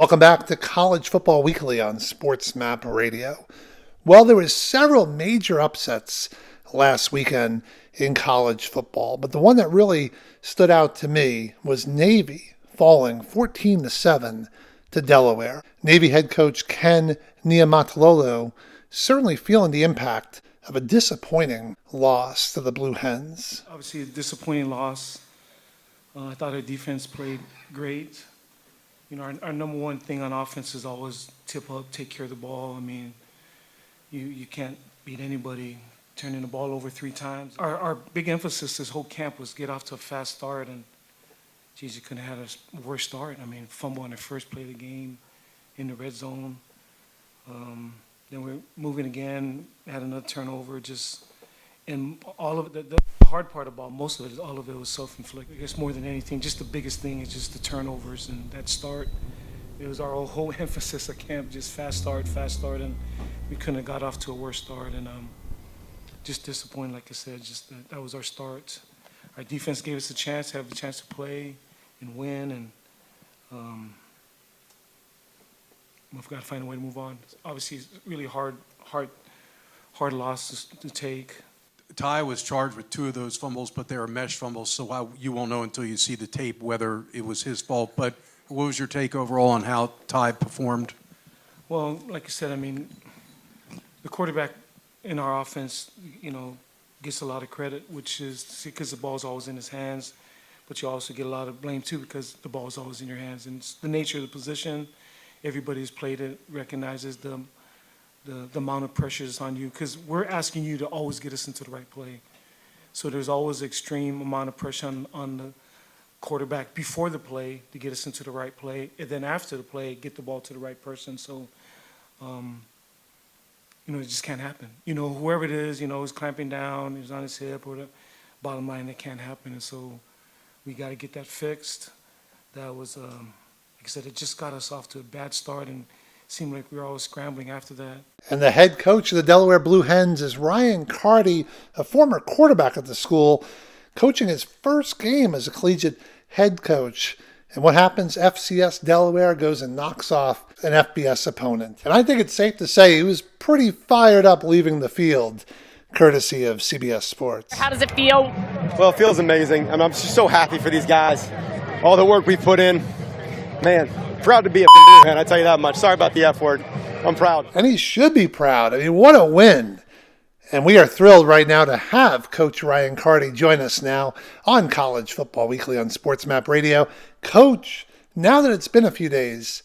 Welcome back to College Football Weekly on SportsMap Radio. Well, there was several major upsets last weekend in college football, but the one that really stood out to me was Navy falling 14-7 to Delaware. Navy head coach Ken Niumatalolo certainly feeling the impact of a disappointing loss to the Blue Hens. Obviously, a disappointing loss. I thought our defense played great. You know, our number one thing on offense is always tip up, take care of the ball. I mean, you can't beat anybody turning the ball over 3 times. Our big emphasis this whole camp was get off to a fast start, and geez, you couldn't have had a worse start. I mean, fumble on the first play of the game in the red zone. Then we're moving again, had another turnover, and all of it, the hard part about most of it is all of it was self-inflicted. I guess more than anything, just the biggest thing is just the turnovers and that start. It was our whole emphasis at camp, just fast start, and we couldn't have got off to a worse start, and just disappointed, like I said, just that was our start. Our defense gave us a chance, have the chance to play and win, and we've got to find a way to move on. Obviously, it's really hard loss to take. Ty was charged with 2 of those fumbles, but they were mesh fumbles, so you won't know until you see the tape whether it was his fault. But what was your take overall on how Ty performed? Well, like I said, I mean, the quarterback in our offense, you know, gets a lot of credit, which is because the ball's always in his hands, but you also get a lot of blame too because the ball's always in your hands. And it's the nature of the position. Everybody who's played it recognizes the amount of pressure is on you because we're asking you to always get us into the right play. So there's always extreme amount of pressure on the quarterback before the play to get us into the right play, and then after the play, get the ball to the right person. So, you know, it just can't happen. You know, whoever it is, you know, is clamping down, is on his hip, or the bottom line, it can't happen. And so we got to get that fixed. That was, like I said, it just got us off to a bad start, and seemed like we were always scrambling after that. And the head coach of the Delaware Blue Hens is Ryan Carty, a former quarterback at the school, coaching his first game as a collegiate head coach. And what happens? FCS Delaware goes and knocks off an FBS opponent. And I think it's safe to say he was pretty fired up leaving the field, courtesy of CBS Sports. How does it feel? Well, it feels amazing. I'm just so happy for these guys. All the work we put in. Man, proud to be a Blue Hen, I tell you that much. Sorry about the F word. I'm proud. And he should be proud. I mean, what a win. And we are thrilled right now to have Coach Ryan Carty join us now on College Football Weekly on SportsMap Radio. Coach, now that it's been a few days,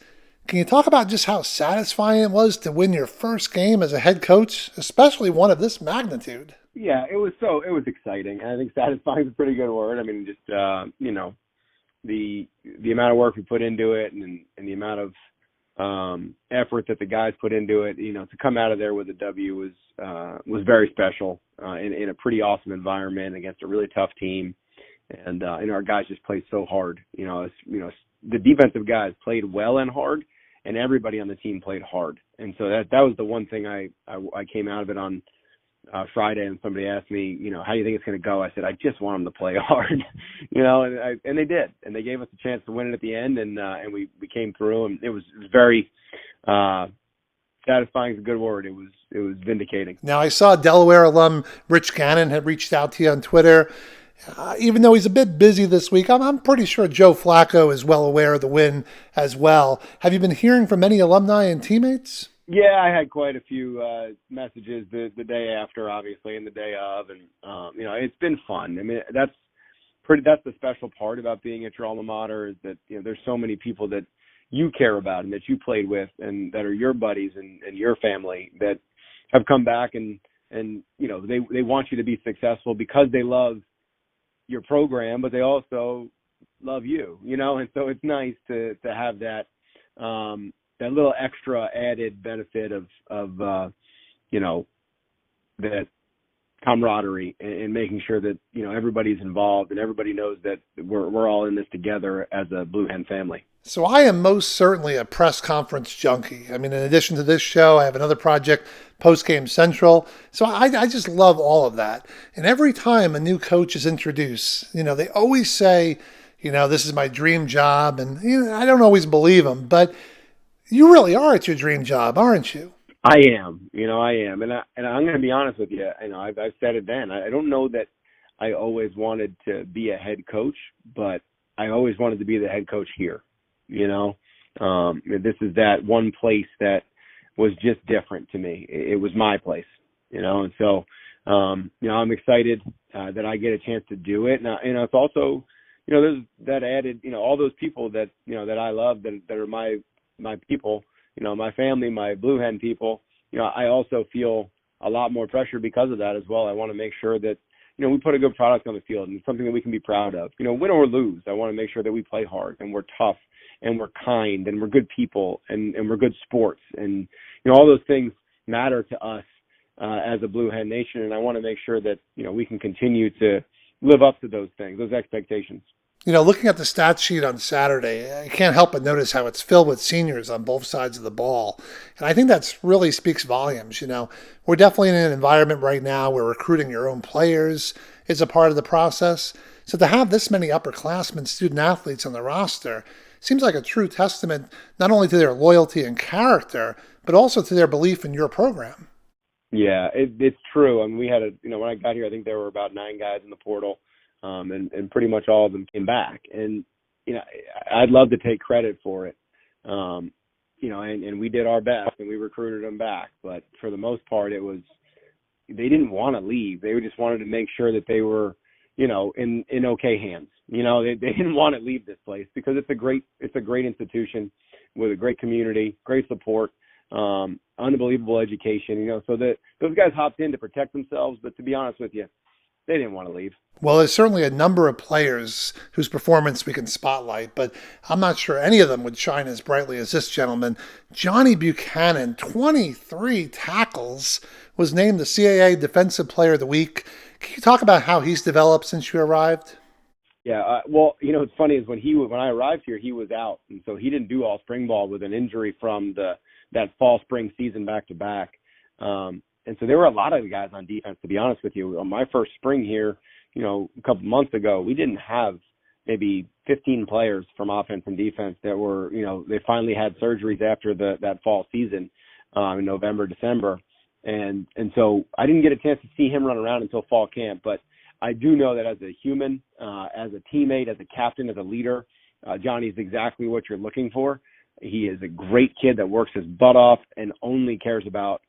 can you talk about just how satisfying it was to win your first game as a head coach, especially one of this magnitude? Yeah, it was exciting. I think satisfying is a pretty good word. I mean, just, you know, the amount of work we put into it and the amount of effort that the guys put into it, you know, to come out of there with a W was very special in a pretty awesome environment against a really tough team. And our guys just played so hard. You know, the defensive guys played well and hard, and everybody on the team played hard. And so that was the one thing I came out of it on Friday, and somebody asked me, you know, how do you think it's going to go? I said, I just want them to play hard, you know, and they did, and they gave us a chance to win it at the end, and we came through, and it was very satisfying is a good word. It was vindicating. Now, I saw Delaware alum Rich Gannon had reached out to you on Twitter. Even though he's a bit busy this week, I'm pretty sure Joe Flacco is well aware of the win as well. Have you been hearing from any alumni and teammates? Yeah, I had quite a few messages the day after, obviously, and the day of, and you know, it's been fun. I mean, that's the special part about being at your alma mater is that, you know, there's so many people that you care about and that you played with and that are your buddies and your family that have come back and you know, they want you to be successful because they love your program, but they also love you, you know, and so it's nice to have that that little extra added benefit of you know, that camaraderie and making sure that, you know, everybody's involved and everybody knows that we're all in this together as a Blue Hen family. So I am most certainly a press conference junkie. I mean, in addition to this show, I have another project, Postgame Central. So I just love all of that. And every time a new coach is introduced, you know, they always say, you know, this is my dream job. And you know, I don't always believe them, but You really are at your dream job, aren't you? I am, I am, and I'm going to be honest with you. I've said it then. I don't know that I always wanted to be a head coach, but I always wanted to be the head coach here. This is that one place that was just different to me. It was my place, and so I'm excited that I get a chance to do it. And it's also, there's that added, all those people that that I love that are my people. My family, my Blue Hen people, I also feel a lot more pressure because of that as well. I want to make sure that, we put a good product on the field and something that we can be proud of. Win or lose, I want to make sure that we play hard and we're tough and we're kind and we're good people and we're good sports. And, all those things matter to us as a Blue Hen Nation. And I want to make sure that, we can continue to live up to those things, those expectations. Looking at the stat sheet on Saturday, I can't help but notice how it's filled with seniors on both sides of the ball. And I think that really speaks volumes. We're definitely in an environment right now where recruiting your own players is a part of the process. So to have this many upperclassmen student athletes on the roster seems like a true testament not only to their loyalty and character, but also to their belief in your program. Yeah, it's true. I mean, we had when I got here, I think there were about 9 guys in the portal. And pretty much all of them came back. And, I'd love to take credit for it. And we did our best and we recruited them back. But for the most part, they didn't want to leave. They just wanted to make sure that they were, in okay hands. They didn't want to leave this place because it's a great institution with a great community, great support, unbelievable education, so that those guys hopped in to protect themselves. But to be honest with you, they didn't want to leave. Well, there's certainly a number of players whose performance we can spotlight, but I'm not sure any of them would shine as brightly as this gentleman. Johnny Buchanan, 23 tackles, was named the CAA Defensive Player of the Week. Can you talk about how he's developed since you arrived? Yeah, well, what's funny is when I arrived here, he was out, and so he didn't do all spring ball with an injury from that fall spring season back to back. And so there were a lot of guys on defense, to be honest with you. On my first spring here, a couple months ago, we didn't have maybe 15 players from offense and defense that were, they finally had surgeries after that fall season in November, December. And so I didn't get a chance to see him run around until fall camp. But I do know that as a human, as a teammate, as a captain, as a leader, Johnny's exactly what you're looking for. He is a great kid that works his butt off and only cares about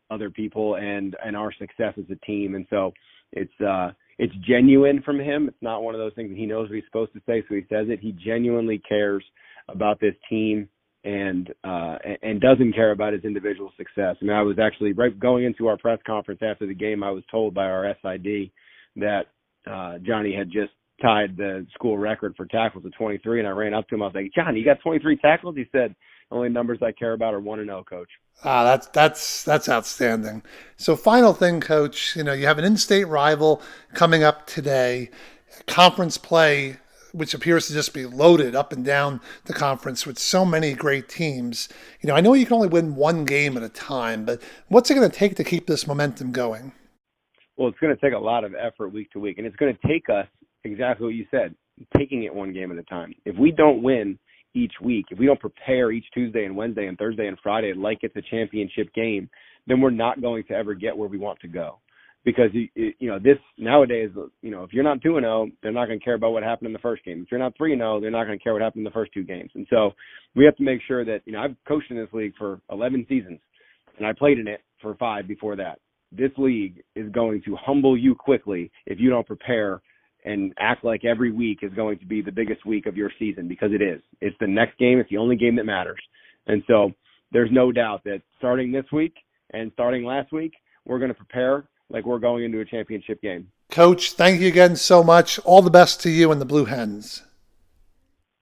other people and our success as a team. And so it's genuine from him. It's not one of those things that he knows what he's supposed to say, so he says it. He genuinely cares about this team and doesn't care about his individual success. I mean, I was actually right going into our press conference after the game, I was told by our SID that Johnny had just tied the school record for tackles at 23, and I ran up to him. I was like, "Johnny, you got 23 tackles?" He said, "Only numbers I care about are 1-0, Coach." That's outstanding. So final thing, Coach, you have an in-state rival coming up today, conference play, which appears to just be loaded up and down the conference with so many great teams. I know you can only win one game at a time, but what's it going to take to keep this momentum going? Well, it's going to take a lot of effort week to week, and it's going to take us exactly what you said, taking it one game at a time. If we don't win each week, if we don't prepare each Tuesday and Wednesday and Thursday and Friday like it's a championship game, then we're not going to ever get where we want to go. Because, this nowadays, if you're not 2-0, they're not going to care about what happened in the first game. If you're not 3-0, they're not going to care what happened in the first 2 games. And so we have to make sure that, I've coached in this league for 11 seasons, and I played in it for 5 before that. This league is going to humble you quickly if you don't prepare and act like every week is going to be the biggest week of your season, because it is. It's the next game. It's the only game that matters. And so there's no doubt that starting this week and starting last week, we're going to prepare like we're going into a championship game. Coach, thank you again so much. All the best to you and the Blue Hens.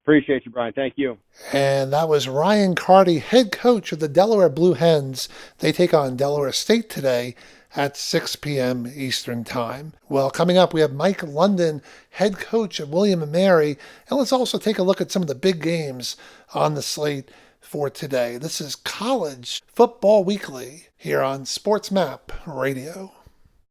Appreciate you, Brian. Thank you. And that was Ryan Carty, head coach of the Delaware Blue Hens. They take on Delaware State today at 6 p.m. Eastern Time. Well, coming up, we have Mike London, head coach of William & Mary. And let's also take a look at some of the big games on the slate for today. This is College Football Weekly here on SportsMap Radio.